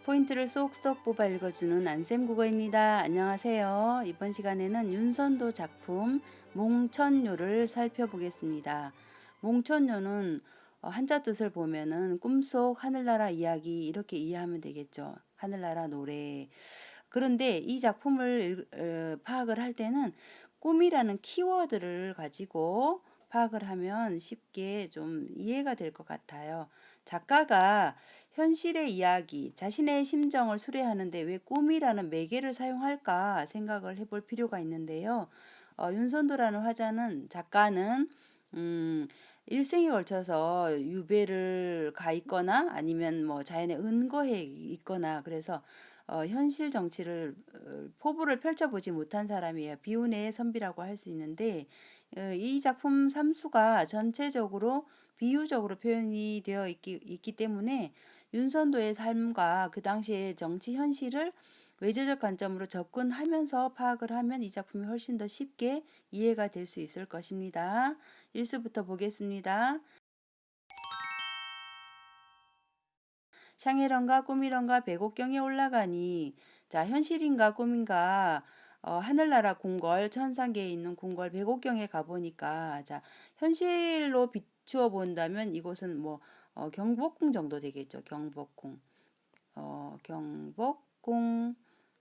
포인트를 쏙쏙 뽑아 읽어주는 안쌤 국어입니다. 안녕하세요. 이번 시간에는 윤선도 작품 몽천요를 살펴보겠습니다. 몽천요는 한자 뜻을 보면은 꿈속 하늘나라 이야기 이렇게 이해하면 되겠죠. 하늘나라 노래. 그런데 이 작품을 파악을 할 때는 꿈이라는 키워드를 가지고 파악을 하면 쉽게 좀 이해가 될 것 같아요. 작가가 현실의 이야기, 자신의 심정을 수레하는데 왜 꿈이라는 매개를 사용할까 생각을 해볼 필요가 있는데요. 윤선도라는 작가는 일생에 걸쳐서 유배를 가 있거나 아니면 뭐 자연에 은거해 있거나 그래서 현실 정치를 포부를 펼쳐보지 못한 사람이에요. 비운의 선비라고 할 수 있는데 이 작품 삼수가 전체적으로 비유적으로 표현이 되어 있기 때문에 윤선도의 삶과 그 당시의 정치 현실을 외제적 관점으로 접근하면서 파악을 하면 이 작품이 훨씬 더 쉽게 이해가 될 수 있을 것입니다. 일수부터 보겠습니다. 샹해런가 꿈이런가 백옥경에 올라가니 자 현실인가 꿈인가 하늘나라 궁궐 천상계에 있는 궁궐 백옥경에 가보니까 자 현실로 비추어 본다면 이곳은 뭐 경복궁 정도 되겠죠. 경복궁 경복궁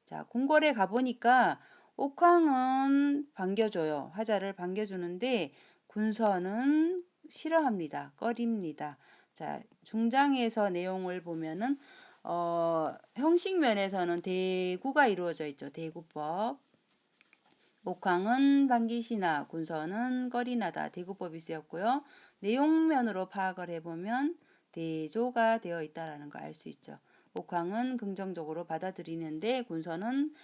자 궁궐에 가보니까 옥황은 반겨줘요. 화자를 반겨주는데 군선은 싫어합니다. 꺼립니다. 자 중장에서 내용을 보면은 형식 면에서는 대구가 이루어져 있죠. 대구법. 옥황은 반기시나 군선은 꺼리나다. 대구법이 쓰였고요. 내용면으로 파악을 해보면 대조가 되어 있다라는 걸 알 수 있죠. 옥황은 긍정적으로 받아들이는데 군선은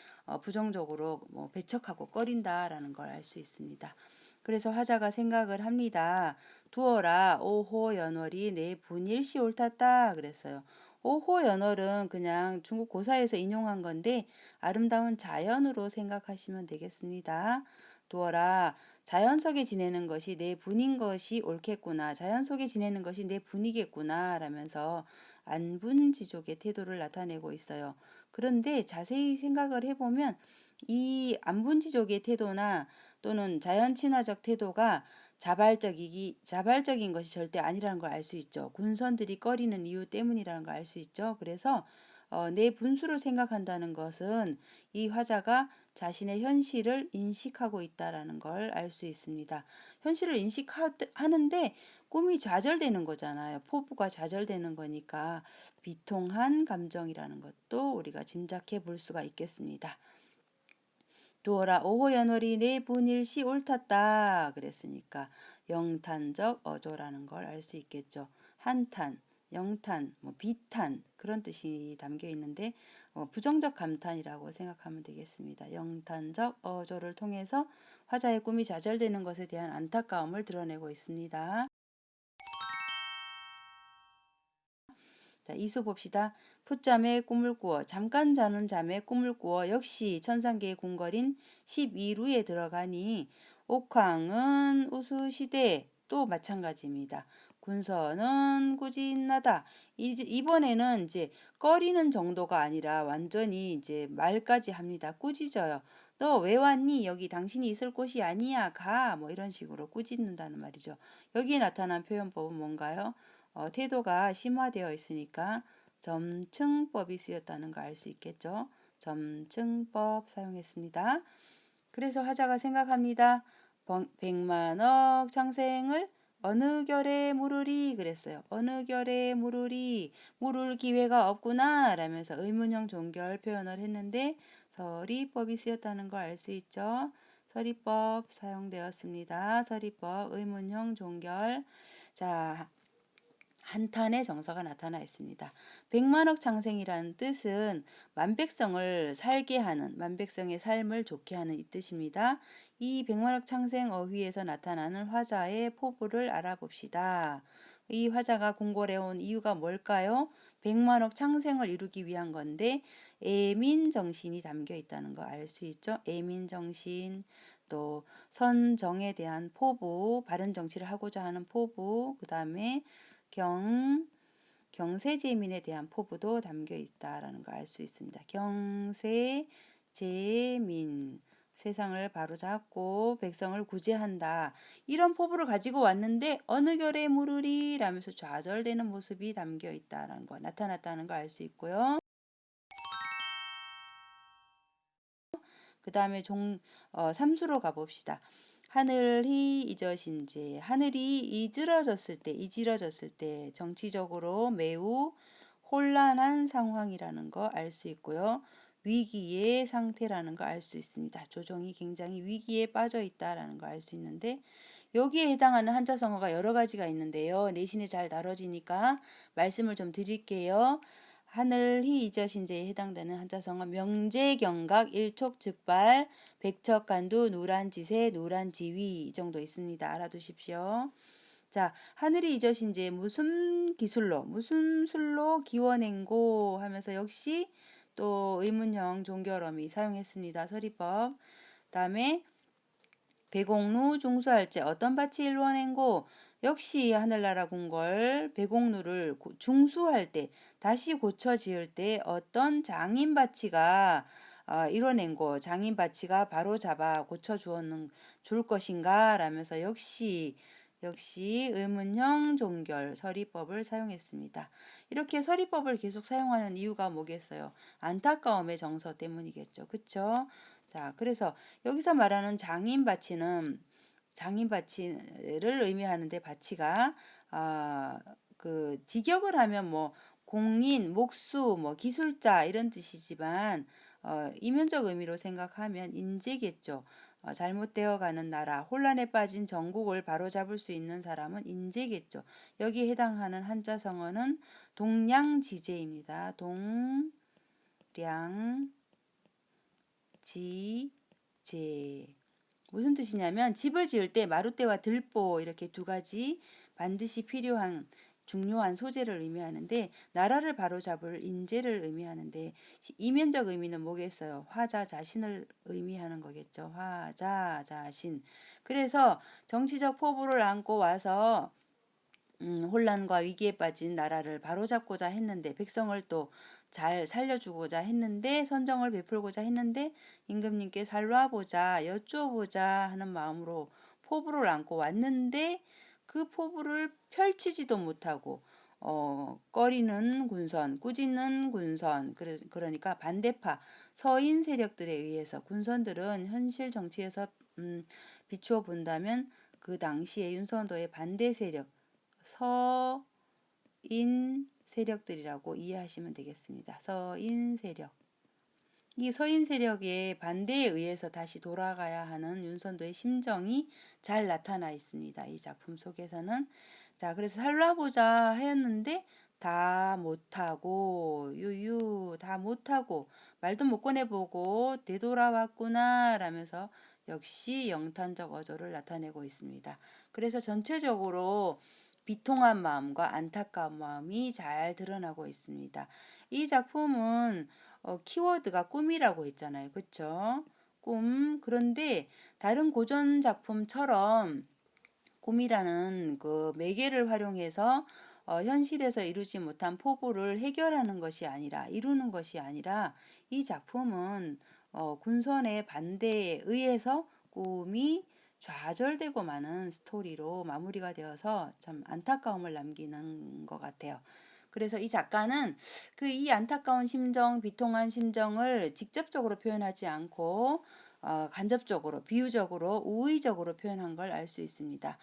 부정적으로 뭐 배척하고 꺼린다라는 걸 알 수 있습니다. 그래서 화자가 생각을 합니다. 두어라 오호연월이 내 분일시 옳았다 그랬어요. 오호연월은 그냥 중국 고사에서 인용한 건데 아름다운 자연으로 생각하시면 되겠습니다. 두어라 자연 속에 지내는 것이 내 분인 것이 옳겠구나. 자연 속에 지내는 것이 내 분이겠구나 라면서 안분지족의 태도를 나타내고 있어요. 그런데 자세히 생각을 해보면 이 안분지족의 태도나 또는 자연 친화적 태도가 자발적인 것이 절대 아니라는 걸 알 수 있죠. 군선들이 꺼리는 이유 때문이라는 걸 알 수 있죠. 그래서 내 분수를 생각한다는 것은 이 화자가 자신의 현실을 인식하고 있다라는 걸 알 수 있습니다. 현실을 인식하는데 꿈이 좌절되는 거잖아요. 포부가 좌절되는 거니까 비통한 감정이라는 것도 우리가 짐작해 볼 수가 있겠습니다. 두어라 오호연월이 내 분일시 옳았다 그랬으니까 영탄적 어조라는 걸 알 수 있겠죠. 한탄, 영탄, 뭐 비탄 그런 뜻이 담겨 있는데 부정적 감탄이라고 생각하면 되겠습니다. 영탄적 어조를 통해서 화자의 꿈이 좌절되는 것에 대한 안타까움을 드러내고 있습니다. 자, 이수 봅시다. 풋잠에 꿈을 꾸어 잠깐 자는 잠에 꿈을 꾸어 역시 천상계의 궁궐인 12루에 들어가니 옥황은 우수시대 또 마찬가지입니다. 군선은 꾸짖나다. 이번에는 이제 꺼리는 정도가 아니라 완전히 이제 말까지 합니다. 꾸짖어요. 너 왜 왔니? 여기 당신이 있을 곳이 아니야. 가. 뭐 이런 식으로 꾸짖는다는 말이죠. 여기에 나타난 표현법은 뭔가요? 태도가 심화되어 있으니까 점층법이 쓰였다는 걸 알 수 있겠죠. 점층법 사용했습니다. 그래서 화자가 생각합니다. 백만억 창생을 어느 결에 물으리 그랬어요. 어느 결에 물으리 물을 기회가 없구나 라면서 의문형 종결 표현을 했는데 서리법이 쓰였다는 걸 알 수 있죠. 서리법 사용되었습니다. 서리법 의문형 종결. 자, 한탄의 정서가 나타나 있습니다. 백만억 창생이라는 뜻은 만백성을 살게 하는, 만백성의 삶을 좋게 하는 이 뜻입니다. 이 백만억 창생 어휘에서 나타나는 화자의 포부를 알아봅시다. 이 화자가 궁궐에 온 이유가 뭘까요? 백만억 창생을 이루기 위한 건데 애민 정신이 담겨 있다는 거 알 수 있죠? 애민 정신, 또 선정에 대한 포부, 바른 정치를 하고자 하는 포부, 그 다음에 경, 경세제민에 대한 포부도 담겨 있다라는 걸 알 수 있습니다. 경세제민, 세상을 바로잡고 백성을 구제한다. 이런 포부를 가지고 왔는데 어느 결에 물으리 라면서 좌절되는 모습이 담겨 있다라는 거, 나타났다는 걸 알 수 있고요. 그 다음에 삼수로 가봅시다. 하늘이 잊어진지, 하늘이 이지러졌을 때 정치적으로 매우 혼란한 상황이라는 거 알 수 있고요. 위기의 상태라는 거 알 수 있습니다. 조정이 굉장히 위기에 빠져 있다라는 거 알 수 있는데 여기에 해당하는 한자성어가 여러 가지가 있는데요. 내신에 잘 다뤄지니까 말씀을 좀 드릴게요. 하늘이 잊어신제에 해당되는 한자성어 명제경각 일촉즉발 백척간두 누란지세 누란지위 이 정도 있습니다. 알아두십시오. 자, 하늘이 잊어신제 무슨 기술로 무슨 술로 기원행고 하면서 역시 또 의문형 종결어미 사용했습니다. 서리법. 다음에 배공루 중수할제 어떤 밭이 일궈낸고 역시 하늘나라 궁궐 배공루를 중수할 때 다시 고쳐 지을 때 어떤 장인바치가 이뤄낸고 장인바치가 바로 잡아 고쳐 줄 것인가 라면서 역시 의문형 종결 서리법을 사용했습니다. 이렇게 서리법을 계속 사용하는 이유가 뭐겠어요? 안타까움의 정서 때문이겠죠. 그쵸? 자, 그래서 여기서 말하는 장인바치는 장인바치를 의미하는데 바치가 그 직역을 하면 뭐 공인, 목수, 뭐 기술자 이런 뜻이지만 이면적 의미로 생각하면 인재겠죠. 잘못되어 가는 나라, 혼란에 빠진 전국을 바로잡을 수 있는 사람은 인재겠죠. 여기에 해당하는 한자성어는 동량지제입니다. 동량지제. 무슨 뜻이냐면 집을 지을 때 마룻대와 들보 이렇게 두 가지 반드시 필요한 중요한 소재를 의미하는데 나라를 바로잡을 인재를 의미하는데 이면적 의미는 뭐겠어요? 화자 자신을 의미하는 거겠죠. 화자 자신. 그래서 정치적 포부를 안고 와서 혼란과 위기에 빠진 나라를 바로잡고자 했는데 백성을 또 잘 살려주고자 했는데 선정을 베풀고자 했는데 임금님께 살와보자 여쭈어보자 하는 마음으로 포부를 안고 왔는데 그 포부를 펼치지도 못하고 꺼리는 군선, 꾸짖는 군선, 그러니까 반대파 서인 세력들에 의해서 군선들은 현실 정치에서 비추어 본다면 그 당시에 윤선도의 반대 세력 서인 세력들이라고 이해하시면 되겠습니다. 서인 세력. 이 서인 세력의 반대에 의해서 다시 돌아가야 하는 윤선도의 심정이 잘 나타나 있습니다. 이 작품 속에서는. 자, 그래서 살라보자 하였는데 다 못하고 다 못하고 말도 못 꺼내보고 되돌아왔구나 라면서 역시 영탄적 어조를 나타내고 있습니다. 그래서 전체적으로 비통한 마음과 안타까운 마음이 잘 드러나고 있습니다. 이 작품은 키워드가 꿈이라고 했잖아요. 그쵸? 꿈. 그런데 다른 고전 작품처럼 꿈이라는 그 매개를 활용해서 현실에서 이루지 못한 포부를 해결하는 것이 아니라 이루는 것이 아니라 이 작품은 군선의 반대에 의해서 꿈이 좌절되고 마는 스토리로 마무리가 되어서 참 안타까움을 남기는 것 같아요. 그래서 이 작가는 그 이 안타까운 심정, 비통한 심정을 직접적으로 표현하지 않고 간접적으로, 비유적으로, 우의적으로 표현한 걸 알 수 있습니다.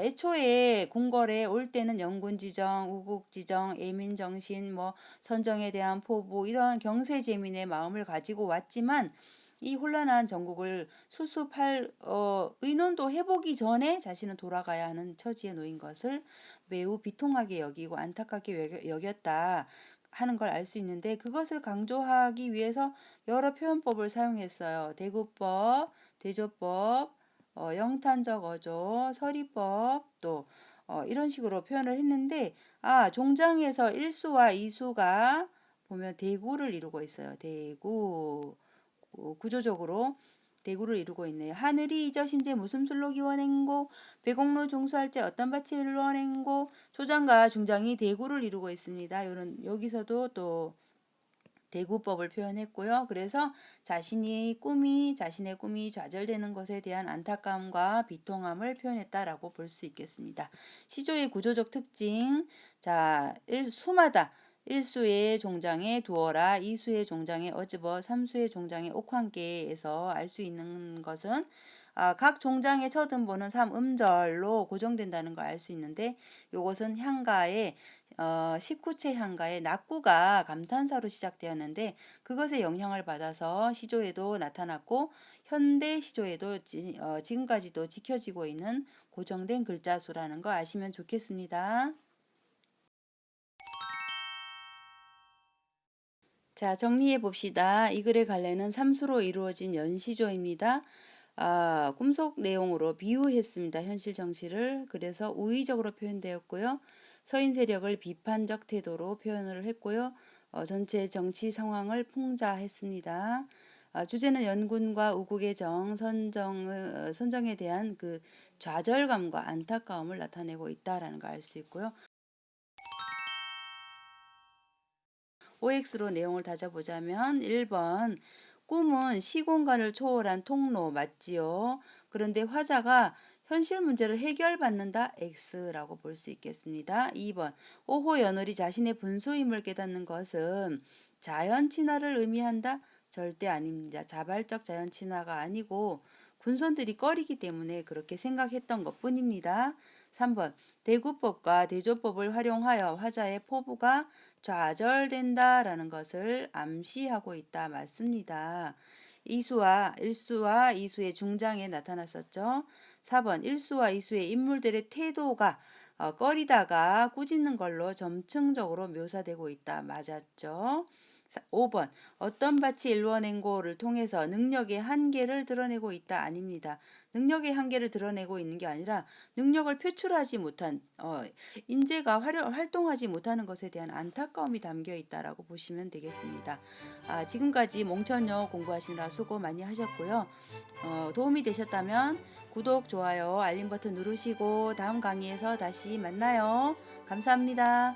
애초에 궁궐에 올 때는 영군지정, 우국지정, 애민정신, 뭐 선정에 대한 포부 이런 경세재민의 마음을 가지고 왔지만 이 혼란한 전국을 수습할 의논도 해보기 전에 자신은 돌아가야 하는 처지에 놓인 것을 매우 비통하게 여기고 안타깝게 여겼다 하는 걸 알 수 있는데 그것을 강조하기 위해서 여러 표현법을 사용했어요. 대구법, 대조법, 영탄적 어조, 서리법 또 이런 식으로 표현을 했는데 종장에서 1수와 2수가 보면 대구를 이루고 있어요. 대구. 구조적으로 대구를 이루고 있네요. 하늘이 이저신제 무슨 술로 기원행고 배공로 종수할제 어떤 밭이 일원행고 초장과 중장이 대구를 이루고 있습니다. 여기서도 또 대구법을 표현했고요. 그래서 자신의 꿈이 좌절되는 것에 대한 안타까움과 비통함을 표현했다라고 볼 수 있겠습니다. 시조의 구조적 특징, 자, 수마다 1수의 종장에 두어라, 2수의 종장에 어즈버, 3수의 종장에 옥황계에서 알 수 있는 것은 각 종장의 첫 음보는 3음절로 고정된다는 걸 알 수 있는데 이것은 향가의 19채 향가의 낙구가 감탄사로 시작되었는데 그것의 영향을 받아서 시조에도 나타났고 현대 시조에도 지금까지도 지켜지고 있는 고정된 글자수라는 거 아시면 좋겠습니다. 자, 정리해 봅시다. 이 글의 갈래는 삼수로 이루어진 연시조입니다. 꿈속 내용으로 비유했습니다. 현실 정치를. 그래서 우의적으로 표현되었고요. 서인 세력을 비판적 태도로 표현을 했고요. 전체 정치 상황을 풍자했습니다. 주제는 연군과 우국의 선정에 대한 그 좌절감과 안타까움을 나타내고 있다라는 걸 알 수 있고요. OX로 내용을 다져보자면 1번 꿈은 시공간을 초월한 통로 맞지요. 그런데 화자가 현실 문제를 해결받는다 X라고 볼 수 있겠습니다. 2번 오호 연월이 자신의 분수임을 깨닫는 것은 자연 친화를 의미한다? 절대 아닙니다. 자발적 자연 친화가 아니고 군선들이 꺼리기 때문에 그렇게 생각했던 것뿐입니다. 3번 대구법과 대조법을 활용하여 화자의 포부가 좌절된다라는 것을 암시하고 있다. 맞습니다. 이수와 1수와 2수의 중장에 나타났었죠. 4번 1수와 2수의 인물들의 태도가 꺼리다가 꾸짖는 걸로 점층적으로 묘사되고 있다. 맞았죠. 5번 어떤 밭이 일원행고를 통해서 능력의 한계를 드러내고 있다. 아닙니다. 능력의 한계를 드러내고 있는 게 아니라 능력을 표출하지 못한 인재가 활동하지 못하는 것에 대한 안타까움이 담겨 있다라고 보시면 되겠습니다. 지금까지 몽천역 공부하시느라 수고 많이 하셨고요. 도움이 되셨다면 구독, 좋아요, 알림 버튼 누르시고 다음 강의에서 다시 만나요. 감사합니다.